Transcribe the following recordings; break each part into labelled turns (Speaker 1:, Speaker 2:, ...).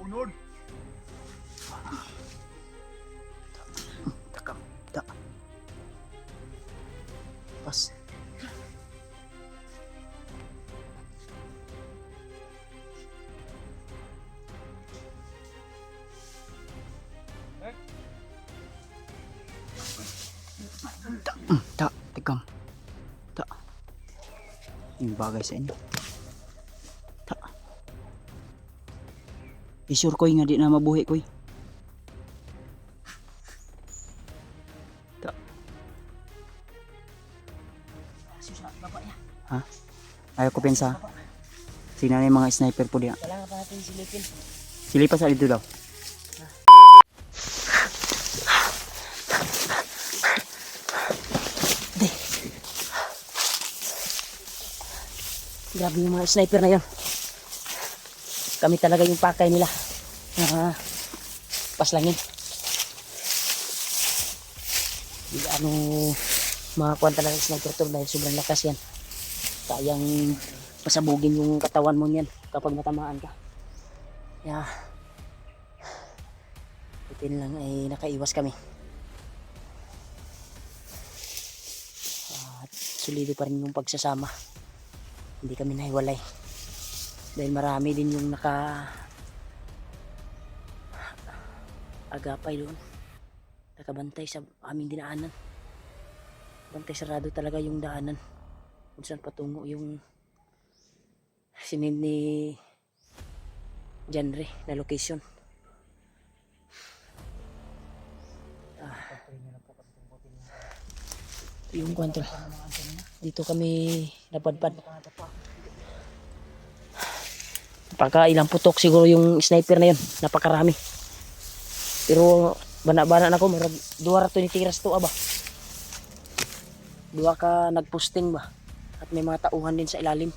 Speaker 1: sunod.
Speaker 2: Taka. Tak. Pas. Tak. Tikam. Tak. Yung bagay sa inyo. Tak. Isure ko'y nga di na mabuhi ko'y. Tak. Ha? Ayaw ko pensa. Sina na yung mga sniper po diya.
Speaker 3: Kailangan pa natin silipin.
Speaker 2: Silipa sa dito daw.
Speaker 3: Grabe yung mga sniper na yun. Kami talaga yung pakay nila. Paslangin. Hindi ano makakuha talaga yung sniper to dahil sobrang lakas yan. Kayang pasabugin yung katawan mo yan kapag natamaan ka. Kaya butin lang ay nakaiwas kami. At solido pa rin yung pagsasama. Hindi kami nahiwalay dahil marami din yung agapay doon, nakabantay sa aming dinaanan. Bantay sarado talaga yung daanan kung saan patungo yung sinid ni genre na location. Yung kwento dito kami napadpad. Pagka ilang putok siguro yung sniper na yun, napakarami. Pero bana-bana na ko, marag duwa rato ni tiras to ba. Duwa ka nagposting ba. At may mga tauhan din sa ilalim.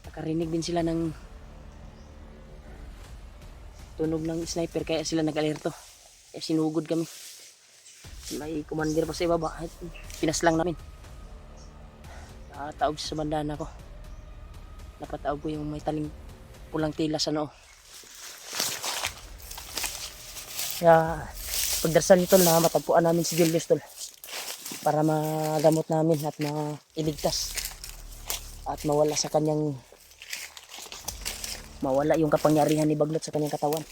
Speaker 3: Nakarinig din sila ng tunog ng sniper kaya sila nag-alerto. Kaya sinugod kami. May commander pa sa ibaba. Pinaslang namin. Taog sa bandana ko. Napataog ko yung may taling pulang tila sa noo. Kaya pagdarasal nito na matagpuan namin si Julius tol. Para magamot namin at mailigtas. At mawala sa kanyang mawala yung kapangyarihan ni Baglot sa kanyang katawan.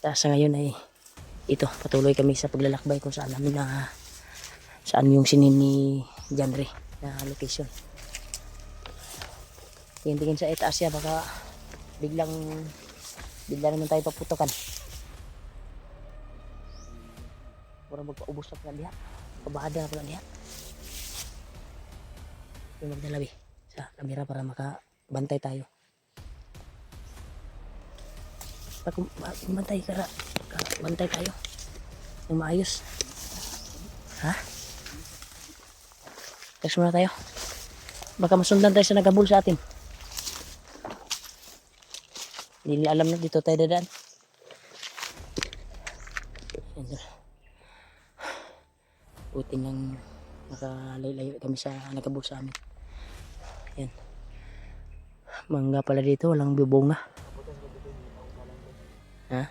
Speaker 3: Sa ngayon ay ito, patuloy kami sa paglalakbay kung saan namin na saan yung sinin ni genre na location. Tingin sa itaas ya, baka bigla naman tayo paputokan. Para magpaubos na pala diha. Kabahada na pala diha. Yung magdalabi sa kamera para makabantay tayo. Bantay bantay tayo yung maayos. Ha? Text muna tayo, baka masundan tayo sa nagabul sa atin. Hindi alam na dito tayo dadaan. Buti lang nakalayo kami sa nagabul sa amin. Yan, mangga pala dito, walang bubunga. Ha?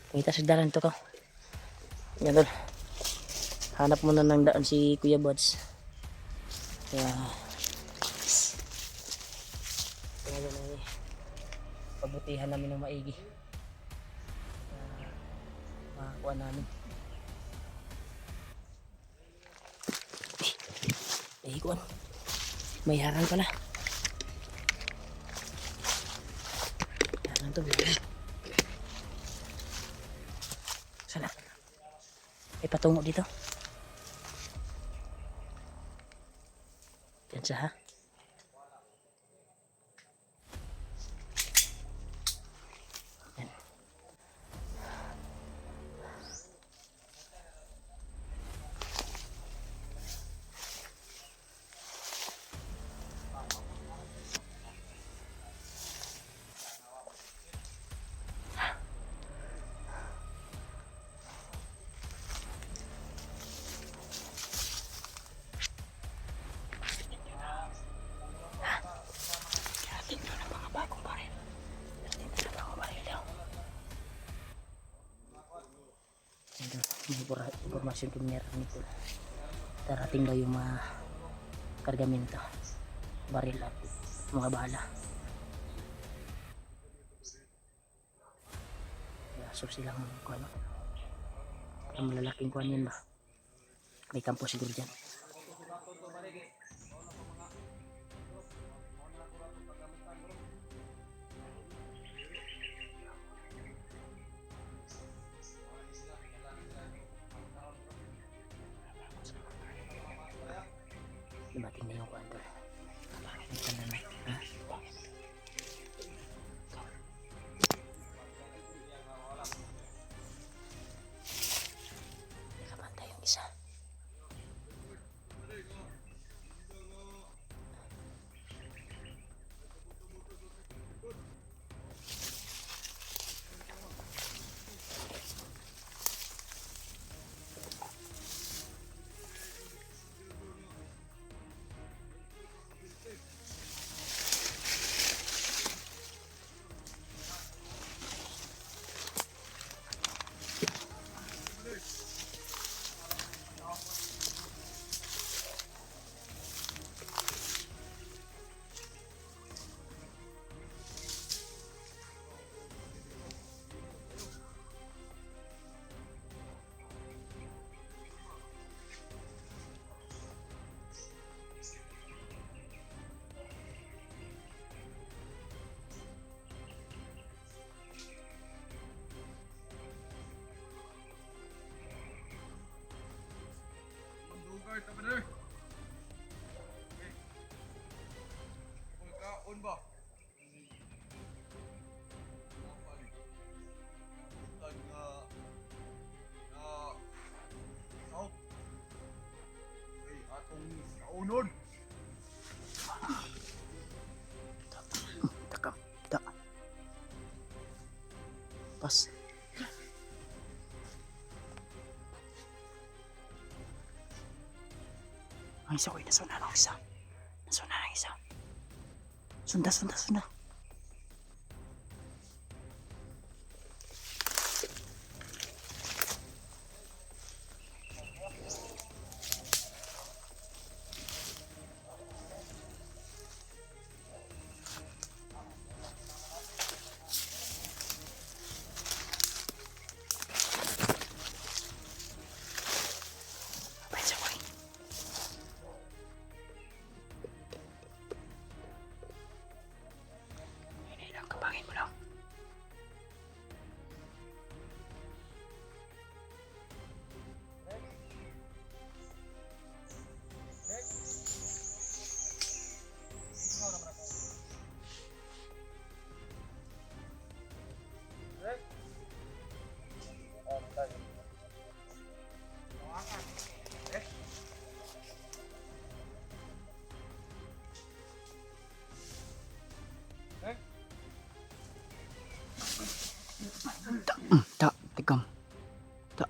Speaker 3: Kita sa dalan to ka. Yan tol. Hanap mo na ng daan si Kuya Buds. Kaya ngayon ay pabutihan namin ng maigi. Makakuha namin. Kuan. May harang pala. Harang to. Sana. May patungo dito. Yan siya ha. Yan. May impormasyon kami meron nito. Darating daw yung mga kargamento, baril at mga bala. So silang ano, ang malalaking kuhan yun ba? May kampo siguro dyan. Dumating na yung kuhan doon. May kanan na. Ha? Nakabantay yung isa.
Speaker 1: Guard over there. Okay. Pagkaon ba? Tag south. Okay, atong kaunod.
Speaker 2: Da. Pas. Ang isa ko yung nasuna ng isa. Nasuna ng isa. Sunda. Kapangin mo lang. Tikam. Ta.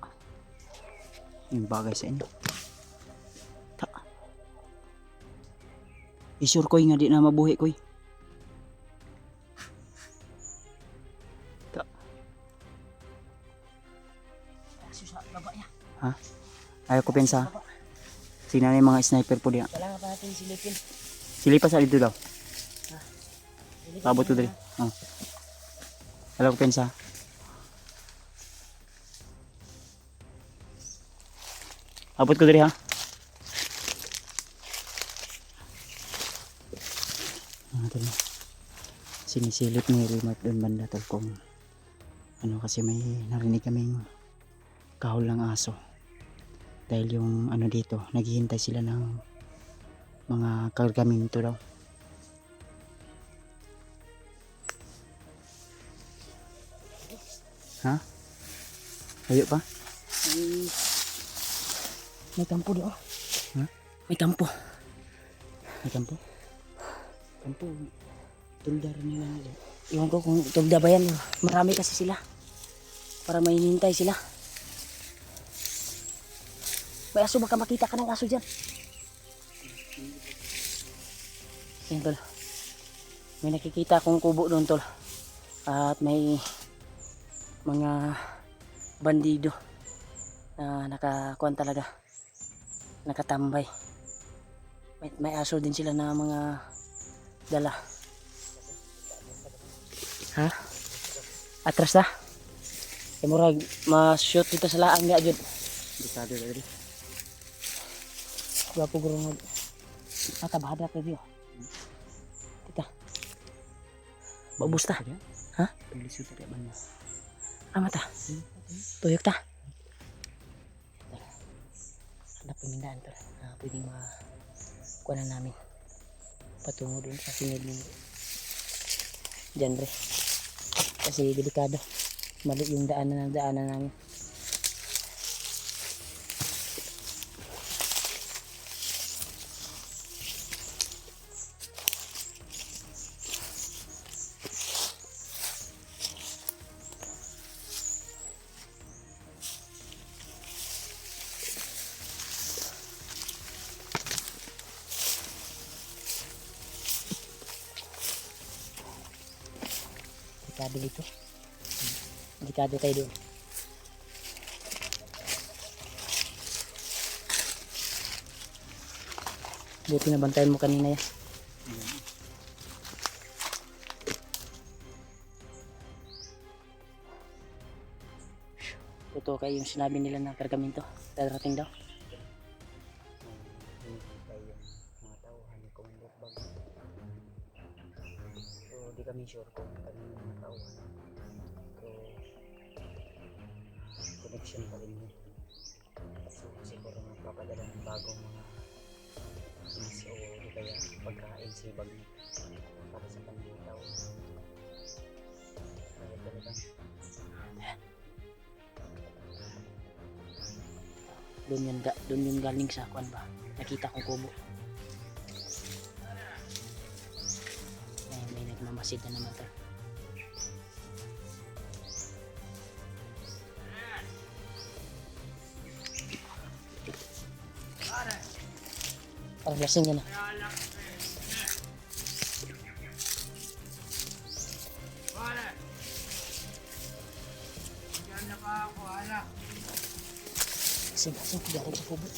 Speaker 2: Yung bagay sa inyo. Ta. Isure ko'y nga di na mabuhi ko'y. Ta.
Speaker 3: Susa, baba niya.
Speaker 2: Ha? Ayaw ko pensa. Sina na yung mga sniper po diya.
Speaker 3: Kailangan pa natin silipin.
Speaker 2: Silipas sa dito daw.
Speaker 3: Silipin
Speaker 2: Abot ko
Speaker 3: muna.
Speaker 2: dali. Oh. Ayaw ko pensa. Abot ko dali ha. Sinisilip ni remote doon banda tol kung ano kasi may narinig kaming kahol ng aso. Dahil yung ano dito, naghihintay sila ng mga kargamento daw. Ha? Layo pa?
Speaker 3: May kampo doon.
Speaker 2: Ha?
Speaker 3: May kampo.
Speaker 2: May kampo? Kampo. Tuldar nila nila.
Speaker 3: Iwan ko kung tugda ba yan. Marami kasi sila. Para may hinintay sila. May aso, baka makita ka ng aso dyan. Yan tol. May nakikita akong kubo doon tol. At may mga bandido. na nakakuan talaga, nakatambay. May aso din sila na mga dala. Ha? Atras na? Kaya murag ma-shoot dito sa laang nga jud.
Speaker 2: Delikado dali.
Speaker 3: Gwapo guro mag matabada pa diyo. Kita. Babus ta. Ha?
Speaker 2: Pilisyo ta man.
Speaker 3: Mata. Tuyok ta. Hanap pamindaan to. Pwedeng kuha namin. Patungo dun sa sinid ng genre. Kasi delikado. Mali yung daanan namin. Delikado dito. Delikado tayo doon. Buti na bantayan mo kanina yan. Totoo kayo yung sinabi nila na pergamento. Darating daw.
Speaker 2: Mga tauhan ni Commander Bag. So di kami sure kung kanino mga tauhan. So connection pa rin yun. So siguro magpapadala ng bagong mga is o di kaya pagkain si Bag para sa kanyang tao. Kaya talaga.
Speaker 3: Doon yung galing sa kuan ba. Nakita kong kubo. May nagmamasid na naman to. Parang lasing yan ah. Lasing, galing sa kubo.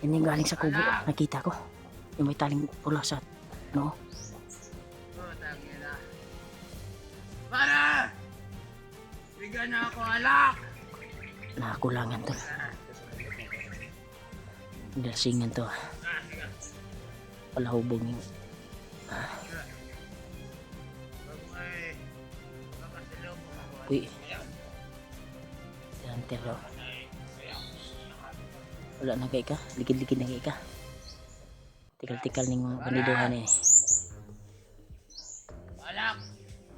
Speaker 3: Yan yung galing sa kubo. Nakita ko. Yung may taling pula sa no.
Speaker 1: Para! Bigyan na ako alak!
Speaker 3: Nakakulangan to. Lasingan to. Palahubog yung uy. Yan tero. Wala na kay ka. Likid-likid na kay ka. Tikal-tikal ning mga bandiduhan eh.
Speaker 1: Alak!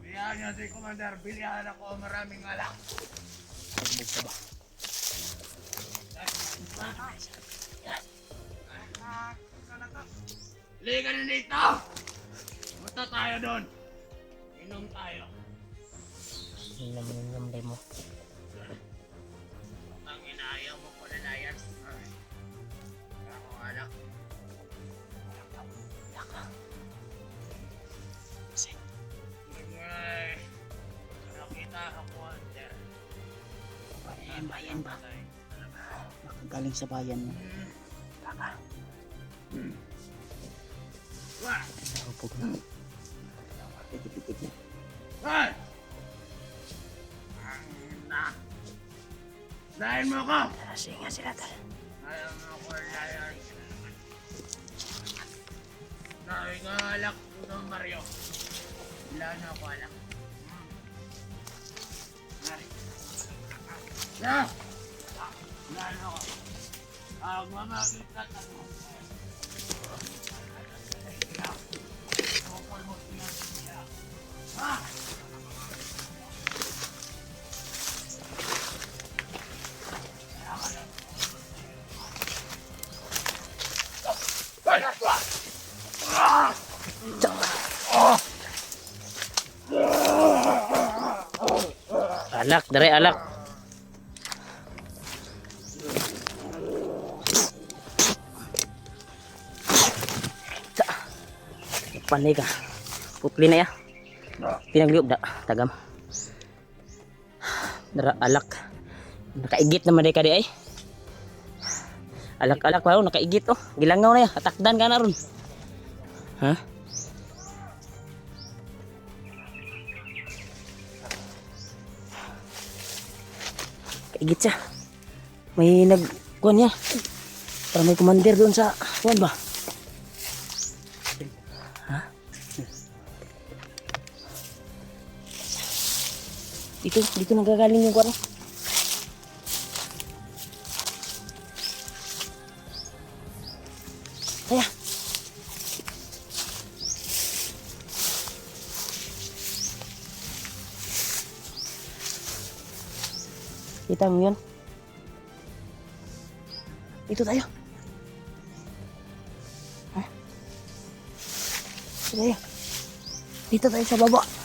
Speaker 1: Bigyan niya si Commander. Bilihan ako maraming alak.
Speaker 3: Pagbog ka ba?
Speaker 1: Liga na dito! Punta tayo doon. Inom tayo.
Speaker 3: Inom mo.
Speaker 1: Ang inayaw mo ko na yan. Ako alak. Ay, nakita ako under.
Speaker 3: Bayan ba? Baka galing sa bayan mo. Baka.
Speaker 1: Wah!
Speaker 3: Hubog na.
Speaker 2: Pikit-pikit na.
Speaker 1: Ay! Lain mo ako!
Speaker 3: Lasing nga sila tal.
Speaker 1: Ayaw mo ako layan. Naingalak ko ng Mario. Wala na ako alak. Ya! Wala na ako. Ang mamagit na tanong. Ha?
Speaker 3: Alak, dari alak. Panay ka. Putli na ya. Pinagliog da. Tagam. Dara alak. Nakaigit naman day ka di ay. Alak-alak pa ron, nakaigit oh. Gilangaw na ya, atakdan ka na ron. Ha? Kaigit siya. May kuwan niya. Parang may commander doon sa kuwan ba? Ha? Dito nagagaling yung kuwan. Kaya. Kita mo yun? Dito tayo. Ha? Dito tayo. Dito tayo sa baba.